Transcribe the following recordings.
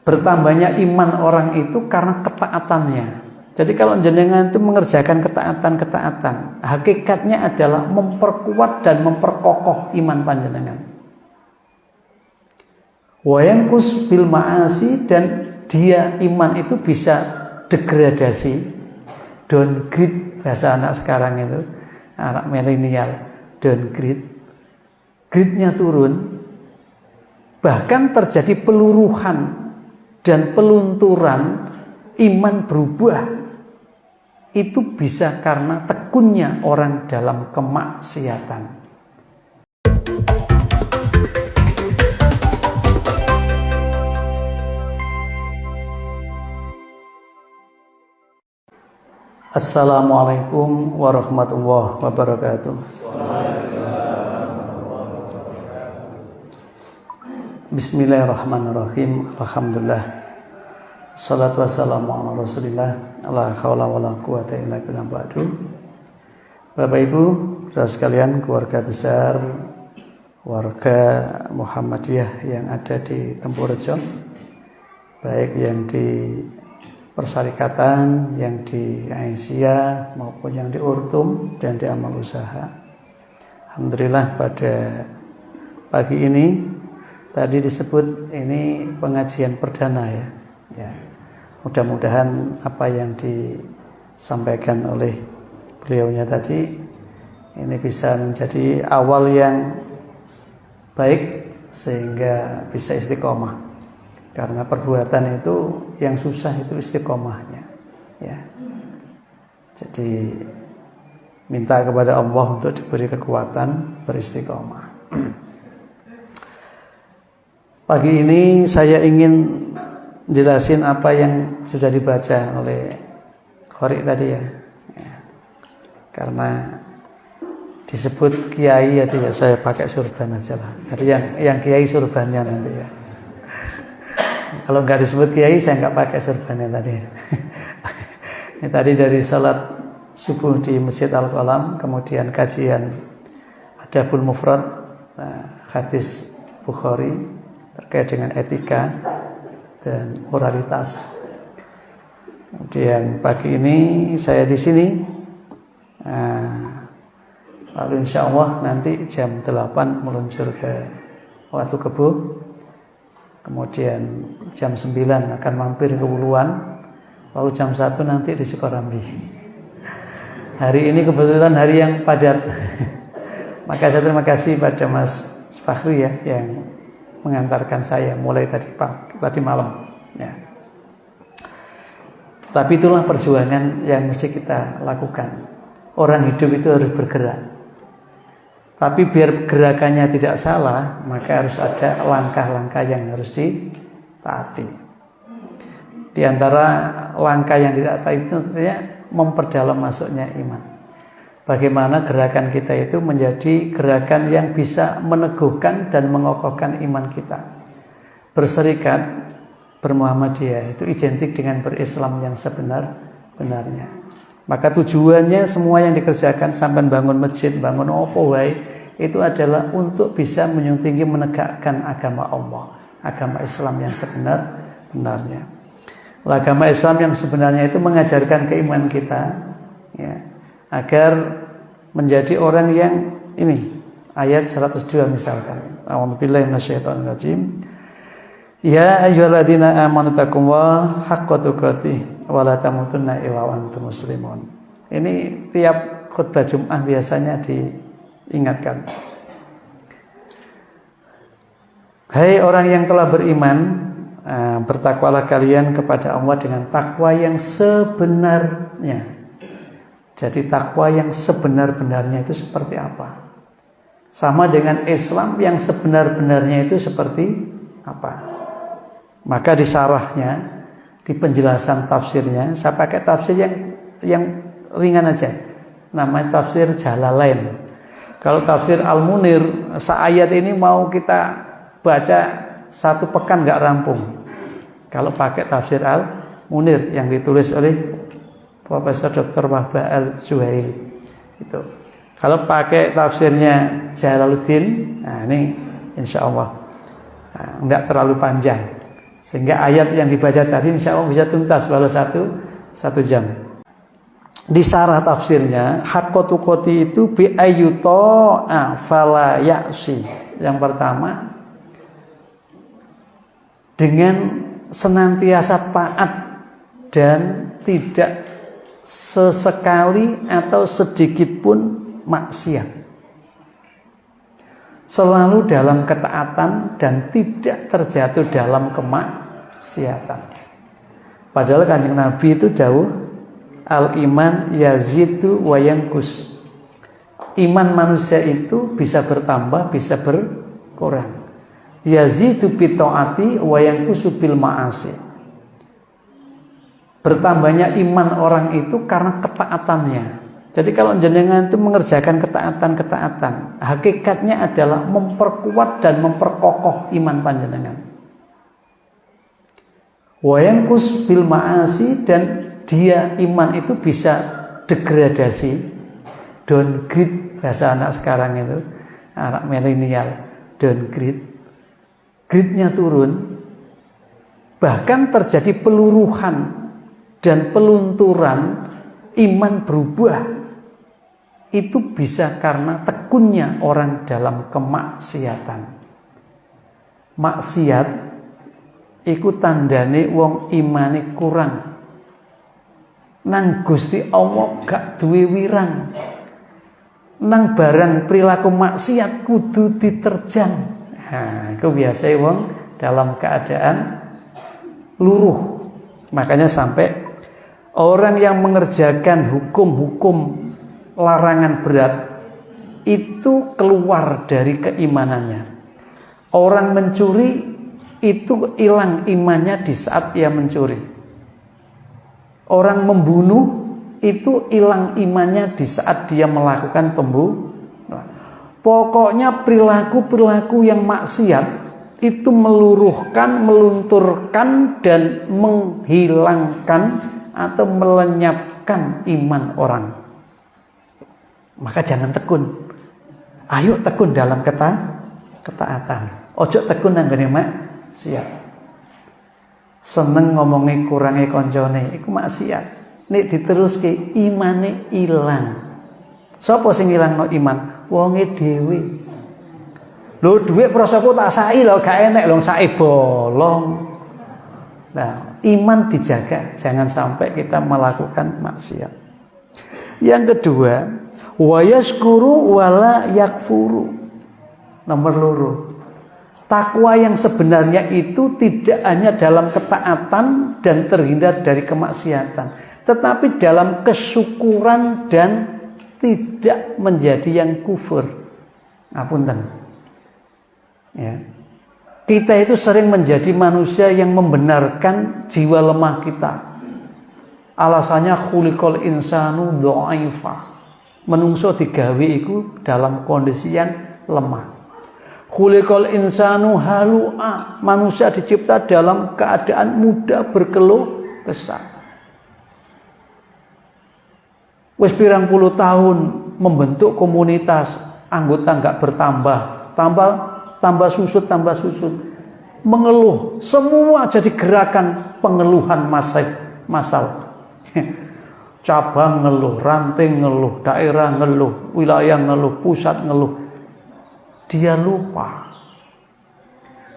bertambahnya iman orang itu karena ketaatannya. Jadi kalau jenengan itu mengerjakan ketaatan, hakikatnya adalah memperkuat dan memperkokoh iman panjenengan. Wa yanqus bil ma'asi, dan dia iman itu bisa degradasi, downgrade bahasa anak sekarang itu, anak milenial, downgrade, grade-nya turun, bahkan terjadi peluruhan dan pelunturan, iman berubah. Itu bisa karena tekunnya orang dalam kemaksiatan. Assalamualaikum warahmatullahi wabarakatuh. Bismillahirrahmanirrahim. Alhamdulillah. Assalatu wassalamu ala Rasulillah. La haula wala quwata illa billah ba'du. Bapak Ibu, saudara sekalian, keluarga besar warga Muhammadiyah yang ada di Tempurrejo, baik yang di Persyarikatan, yang di Aisyah maupun yang di Urtum dan di Amal Usaha. Alhamdulillah pada pagi ini tadi disebut ini pengajian perdana ya. Mudah-mudahan apa yang disampaikan oleh beliaunya tadi ini bisa menjadi awal yang baik sehingga bisa istiqomah. Karena perbuatan itu yang susah itu istiqomahnya, ya. Jadi minta kepada Allah untuk diberi kekuatan beristiqomah. Pagi ini saya ingin jelasin apa yang sudah dibaca oleh Qori tadi ya. Karena disebut kiai ya, saya pakai surban aja lah. Jadi yang kiai surbannya nanti ya. Kalau nggak disebut kiai saya nggak pakai surbannya tadi. Ini tadi dari salat subuh di Masjid Al-Qalam, kemudian kajian Adabul Mufrad, hadis Bukhari terkait dengan etika dan moralitas. Kemudian pagi ini saya di sini. Lalu insya Allah nanti jam 8 meluncur ke Watu Kebu. Kemudian jam 9 akan mampir ke Wuluan. Lalu jam 1 nanti di Sukorambi. Hari ini kebetulan hari yang padat. Maka saya terima kasih pada Mas Fakhri ya yang mengantarkan saya mulai tadi malam ya. Tapi itulah perjuangan yang mesti kita lakukan. Orang hidup itu harus bergerak. Tapi biar gerakannya tidak salah, maka harus ada langkah-langkah yang harus ditaati. Di antara langkah yang ditaati itu tentunya memperdalam masuknya iman. Bagaimana gerakan kita itu menjadi gerakan yang bisa meneguhkan dan mengokohkan iman kita. Berserikat, bermuhammadiyah itu identik dengan berislam yang sebenar-benarnya. Maka tujuannya semua yang dikerjakan sampai bangun masjid, bangun opo wae, itu adalah untuk bisa menyuntingi menegakkan agama Allah, agama Islam yang sebenar-benarnya. Agama Islam yang sebenarnya itu mengajarkan keimanan kita ya, agar menjadi orang yang ini ayat 102 misalkan. A'udzubillahi minasyaitonirrajim. Ya ayyuhalladzina amanu taqullaha haqqa tuqatih wa la tamutunna illa wa antum muslimun. Ini tiap khutbah Jumat biasanya diingatkan. Hai orang yang telah beriman, bertakwalah kalian kepada Allah dengan takwa yang sebenarnya. Jadi takwa yang sebenar-benarnya itu seperti apa? Sama dengan Islam yang sebenar-benarnya itu seperti apa? Maka di syarahnya, di penjelasan tafsirnya, saya pakai tafsir yang ringan aja. Namanya tafsir Jalalain. Kalau tafsir Al-Munir, seayat ini mau kita baca 1 pekan nggak rampung. Kalau pakai tafsir Al-Munir yang ditulis oleh Profesor Dr. Wahbah Al-Zuhaili. Itu. Kalau pakai tafsirnya Jalaluddin, nah ini insya Allah nggak terlalu panjang. Sehingga ayat yang dibaca tadi insya Allah bisa tuntas walau satu jam. Di sarah tafsirnya, haqqa tuqati itu bi ayyuta fala ya'si. Yang pertama, dengan senantiasa taat dan tidak sesekali atau sedikit pun maksiat. Selalu dalam ketaatan dan tidak terjatuh dalam kemaksiatan. Padahal Kanjeng Nabi itu dawuh, al-iman yazidu wa yanqus. Iman manusia itu bisa bertambah, bisa berkurang. Yazidu bi taati wa yanqusu bil ma'asi. Bertambahnya iman orang itu karena ketaatannya. Jadi kalau jenengan itu mengerjakan ketaatan, hakikatnya adalah memperkuat dan memperkokoh iman panjenengan. Wa yanqus bil ma'asi, dan dia iman itu bisa degradasi, downgrade bahasa anak sekarang itu, anak milenial, downgrade, grade-nya turun, bahkan terjadi peluruhan dan pelunturan, iman berubah. Itu bisa karena tekunnya orang dalam kemaksiatan. Maksiat iku tandane wong imane kurang. Nang Gusti Allah gak duwe wirang. Nang barang perilaku maksiat kudu diterjang. Nah, itu biasa wong dalam keadaan luruh. Makanya sampai orang yang mengerjakan hukum-hukum larangan berat itu keluar dari keimanannya. Orang mencuri itu hilang imannya di saat ia mencuri. Orang membunuh itu hilang imannya di saat dia melakukan pembunuhan. Pokoknya perilaku-perilaku yang maksiat itu meluruhkan, melunturkan dan menghilangkan atau melenyapkan iman orang. Maka jangan tekun. Ayo tekun dalam ketaatan. Ojo tekun nang ngene maksiat. Seneng ngomongi kurangi koncone iku maksiat. Nek diteruske imane ilang. Sapa sing ilangno iman? Wonge dhewe. Lho dhuwit prosoku tak sai lho gak enek lho sae bolong. Nah, iman dijaga, jangan sampai kita melakukan maksiat. Yang kedua, wa yashkuru wala yakfuru. Nomor loro, takwa yang sebenarnya itu tidak hanya dalam ketaatan dan terhindar dari kemaksiatan, tetapi dalam kesyukuran dan tidak menjadi yang kufur. Ngapunten. Ya. Kita itu sering menjadi manusia yang membenarkan jiwa lemah kita. Alasannya khuliqal insanu dha'ifa. Menungso digawe iku dalam kondisi yang lemah. Khuliqal insanu halu'a. Manusia dicipta dalam keadaan mudah berkeluh kesah. Wis pirang puluh tahun membentuk komunitas, anggota enggak bertambah, tambah susut, mengeluh, semua jadi gerakan pengeluhan massal. Cabang ngeluh, ranting ngeluh, daerah ngeluh, wilayah ngeluh, pusat ngeluh. Dia lupa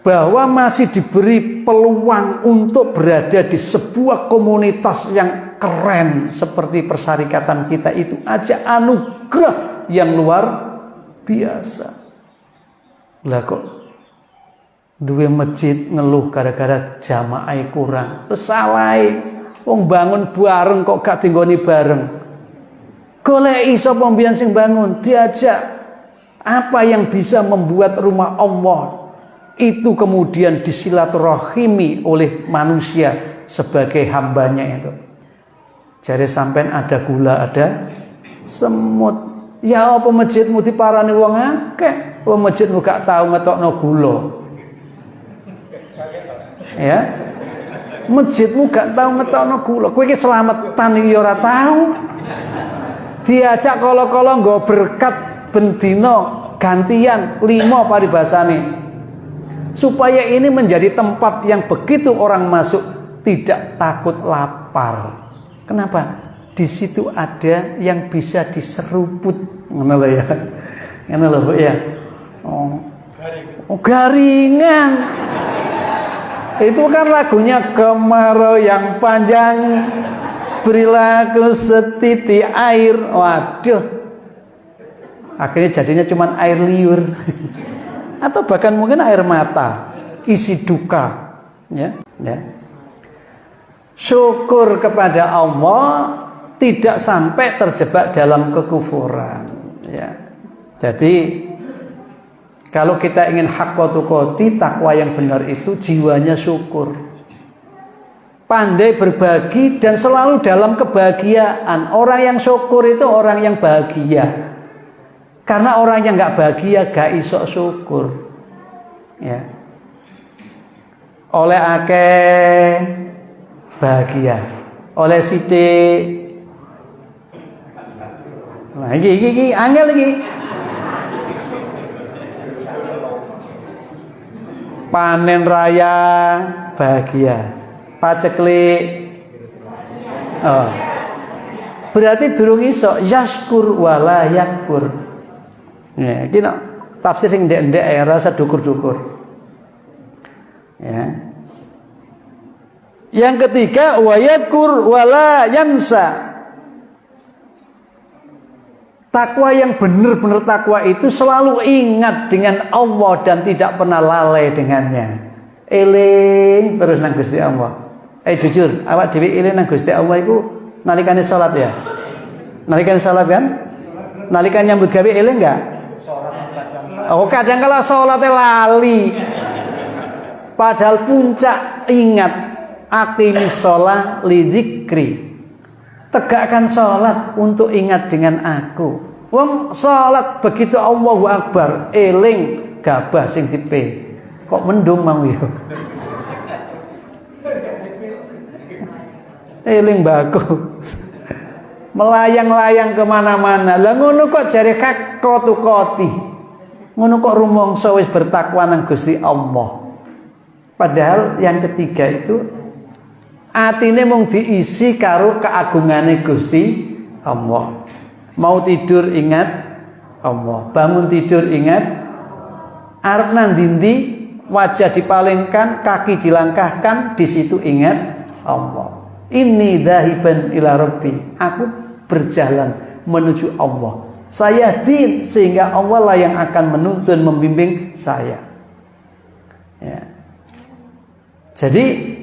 bahwa masih diberi peluang untuk berada di sebuah komunitas yang keren seperti persyarikatan kita itu aja anugerah yang luar biasa. Lah kok duwe masjid ngeluh gara-gara jamaah kurang. Saleh wong bangun bareng kok gak tinggoni bareng. Goleki sapa mbiyen sing bangun, diajak. Apa yang bisa membuat rumah Allah itu kemudian disilaturahimi oleh manusia sebagai hambanya itu. Jadi sampean ada gula, ada semut. Ya apa masjidmu diparani wong akeh? Wong masjidmu gak tahu ngetokno gula. Ya. Masjidmu gak tahu ngetokno gula. Kowe iki slametan iki ora tahu. Diajak kala-kala nggo berkat bendina gantian 5 paribasane. supaya ini menjadi tempat yang begitu orang masuk tidak takut lapar. Kenapa? Di situ ada yang bisa diseruput, ngono lho ya. Ngono lho Bu ya. Garingan. Itu kan lagunya kemarau yang panjang, berilah setiti air. Waduh. Akhirnya jadinya cuma air liur. Atau bahkan mungkin air mata, isi duka, ya. Syukur kepada Allah tidak sampai terjebak dalam kekufuran, ya. Jadi kalau kita ingin haqqa tuqati, takwa yang benar itu jiwanya syukur, pandai berbagi dan selalu dalam kebahagiaan. Orang yang syukur itu orang yang bahagia. Karena orang yang nggak bahagia gak iso syukur, ya. Oleh akeh bahagia, oleh sithik. Nah, iki angel iki. Panen raya bahagia, paceklik. Oh. Berarti durung iso yaskur wala yakfur. Ya, iki nek tafsir sing ndek-ndek ya rasa dukur-dukur. Ya. Yang ketiga wayadkur wala yansa. Takwa yang benar-benar takwa itu selalu ingat dengan Allah dan tidak pernah lalai dengannya. Eling terus nang Gusti Allah. Jujur, awak dhewe eling nang Gusti Allah iku nalikane salat ya. Nalikane salat kan? Nalikane nyambut gawe eling enggak? Oh, kadang kala salatnya lali. Padahal puncak ingat aqimis shalah li dzikri. Tegakkan salat untuk ingat dengan aku. Wong salat begitu Allahu Akbar, eling gabah sing dipe. Kok mendung mau ya? Eling bagus. Melayang-layang kemana-mana. Lah ngono kok jare kakotu-koti. Ngono kok rumangsa wis bertakwa nang Gusti Allah. Padahal yang ketiga itu atine mung diisi karo keagungane Gusti Allah. Mau tidur ingat Allah, bangun tidur ingat, arep nang ndi wajah dipalingkan, kaki dilangkahkan, di situ ingat Allah. Inni dzahiban ila rabbi. Aku berjalan menuju Allah. Saya din, sehingga Allah lah yang akan menuntun, membimbing saya. Ya. Jadi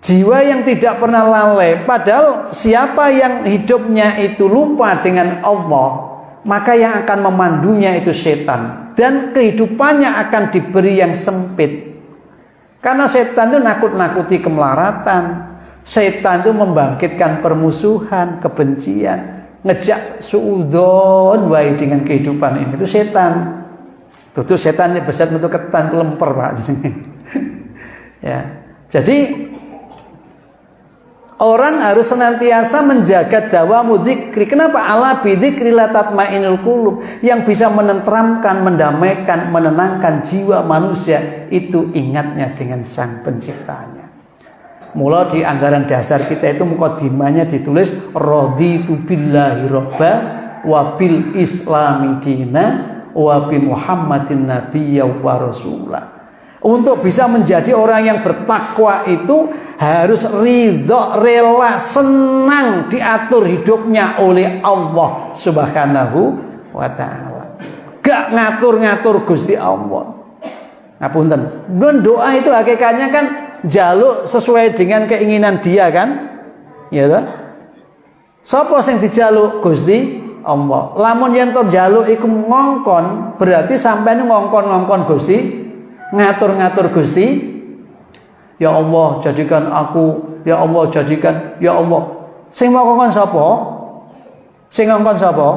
jiwa yang tidak pernah lalai, padahal siapa yang hidupnya itu lupa dengan Allah, maka yang akan memandunya itu setan, dan kehidupannya akan diberi yang sempit. Karena setan itu nakut-nakuti kemelaratan, setan itu membangkitkan permusuhan, kebencian, ngejak suudzon wae dengan kehidupan ini. Itu setan. Tuh setan ini besar untuk ketan lemper Pak. Ya. Jadi orang harus senantiasa menjaga dawamu dzikri. Kenapa? Ala bidzikri la tatmainul qulub. Yang bisa menenteramkan, mendamaikan, menenangkan jiwa manusia itu ingatnya dengan Sang Penciptanya. Mula di anggaran dasar kita itu mukadimahnya ditulis raditu billahi robba wa bil islami dina wa bi Muhammadin nabiyya wa rasulah. Untuk bisa menjadi orang yang bertakwa itu harus ridho, rela, senang diatur hidupnya oleh Allah Subhanahu wa ta'ala. Gak ngatur-ngatur Gusti Allah. Ngapunten. Doa itu hakikatnya kan jaluk sesuai dengan keinginan dia kan? Ya toh? Sapa sing dijaluk Gusti Allah. Lamun yen to jaluk iku ngongkon, berarti sampeyan ngongkon-ngongkon Gusti, ngatur-ngatur Gusti. Ya Allah, jadikan aku, ya Allah, jadikan, ya Allah. Sing mau ngongkon sapa? Sing ngongkon sapa?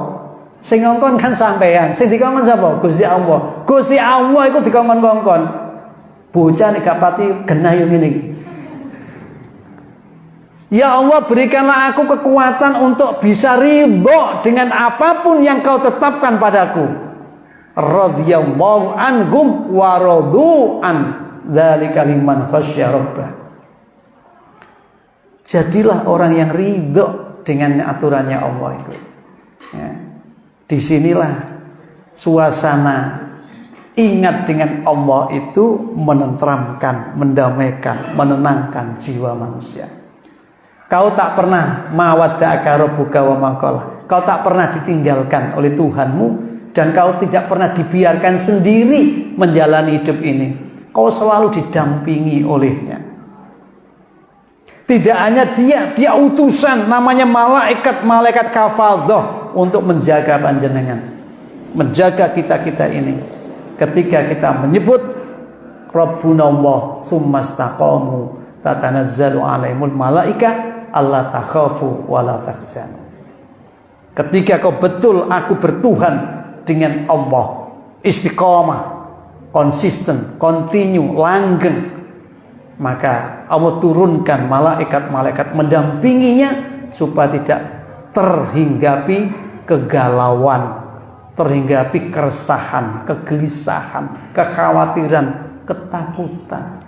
Sing ngongkon kan sampeyan. Sing dikongkon sapa? Gusti Allah. Gusti Allah iku dikongkon-kongkon. Bocah nek gak pati genah yo ngene iki. Ya Allah, berikanlah aku kekuatan untuk bisa ridho dengan apapun yang kau tetapkan padaku. radhiyallahu anhum wa radu an dzalika liman khasyya rabbah. Jadilah orang yang ridho dengan aturannya Allah itu. Ya. Disinilah suasana ingat dengan Allah itu menenteramkan, mendamaikan, menenangkan jiwa manusia. Kau tak pernah mawadda'aka rabbuka wa ma qala. Kau tak pernah ditinggalkan oleh Tuhanmu dan kau tidak pernah dibiarkan sendiri menjalani hidup ini. Kau selalu didampingi olehnya. Tidak hanya dia utusan namanya malaikat kafadhah untuk menjaga panjenengan, menjaga kita ini. Ketika kita menyebut Rabbunallah tsumastaqamu tatanazzalu alaihimul malaika alla takhafu wa la tahzanu. Ketika kau betul aku bertuhan dengan Allah, istiqamah, konsisten, continue, langgeng, maka Allah turunkan malaikat-malaikat mendampinginya supaya tidak terhinggapi kegalauan, terhinggapi keresahan, kegelisahan, kekhawatiran, ketakutan.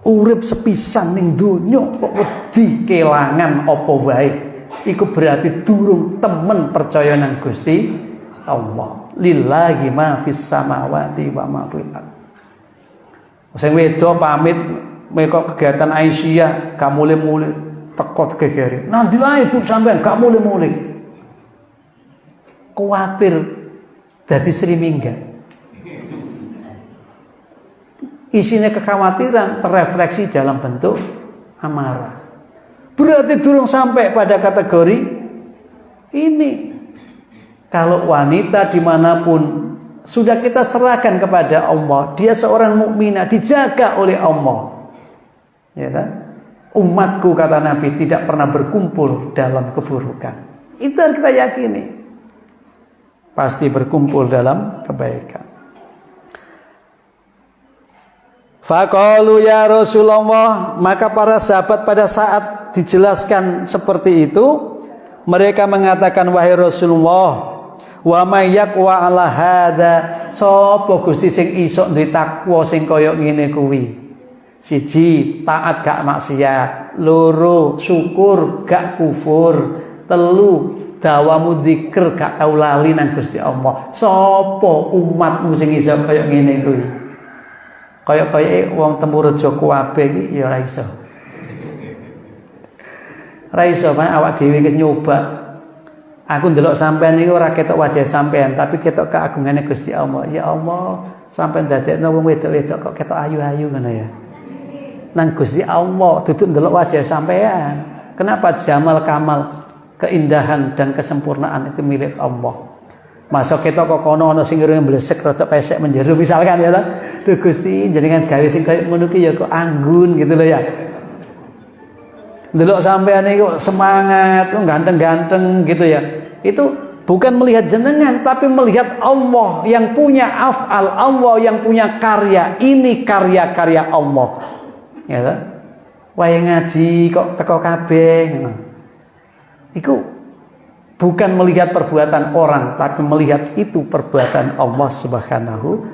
Urip sepisan ning donya kok wedi kelangan apa wae. Iku berarti durung temen percaya nang Gusti Allah. Lillahi ma fis samawati wa ma fil ardh. Sing wedok pamit mekok kegiatan Aisyah gak mulai-mulai teko gegere. Nanti ae Bu sampean gak mulai-mulai. Kuatir dadi srimingga. Isinya kekhawatiran terrefleksi dalam bentuk amarah. Berarti durung sampai pada kategori ini. Kalau wanita dimanapun sudah kita serahkan kepada Allah, dia seorang mukminah, dijaga oleh Allah. Ya kan? Umatku kata Nabi tidak pernah berkumpul dalam keburukan. Itu yang kita yakini. Pasti berkumpul dalam kebaikan. Faqalu ya Rasulullah, maka para sahabat pada saat dijelaskan seperti itu, mereka mengatakan wahai Rasulullah, wa may yaqwa ala hadza, sapa Gusti sing iso duwe takwa sing kaya ngene kuwi? Siji, taat gak maksiat. Loro, syukur gak kufur. Telu, dawamu dzikir gak tau lali nang Gusti Allah. Sapa umatmu sing iso kaya ngene kuwi? Kaya wong Temurejo kuwabe iki ya ora iso. Ora iso, awak dhewe wis nyoba. Aku ndelok sampean niku ora ketok wajah sampean, tapi ketok keagungane Gusti Allah. Ya Allah, sampean dadekno wong wedok-wedok kok ketok ayu-ayu ngono ya. Nang Gusti Allah duduk ndelok wajah sampean. Kenapa jamal kamal, keindahan dan kesempurnaan itu milik Allah. Masa kita kok kono ana sing ireng blesek rada pesek menjeru misalkan ya ta. Duh Gusti jenengan gawe sing kaya ngono ki ya kok anggun gitu loh ya. Ndelok sampean iku semangat, ganteng-ganteng gitu ya. Itu bukan melihat jenengan tapi melihat Allah yang punya af'al, Allah yang punya karya. Ini karya-karya Allah. Ya ta. Wae ngaji kok teko kabeh ngono. Iku bukan melihat perbuatan orang, tapi melihat itu perbuatan Allah Subhanahu.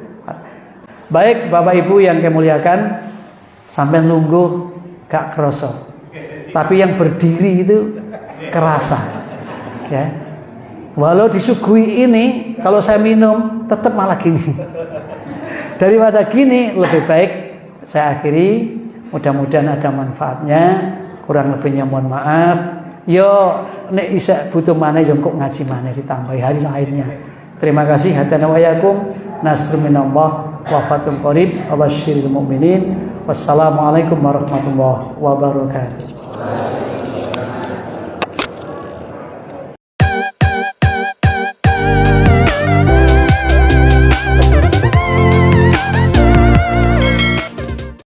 Baik Bapak Ibu yang kemuliakan, sampai nunggu gak kerasa, tapi yang berdiri itu kerasa. Ya, walau disuguhi ini, kalau saya minum tetap malah gini. Daripada gini, lebih baik saya akhiri. Mudah-mudahan ada manfaatnya. Kurang lebihnya mohon maaf. Yo nek isa butuh mana jongkok ngaji mana ditambahi hari lainnya. Terima kasih hadana wa yakum nasrun minallah wa fathun qarib wa basyiril mu'minin. Wassalamualaikum warahmatullahi wabarakatuh.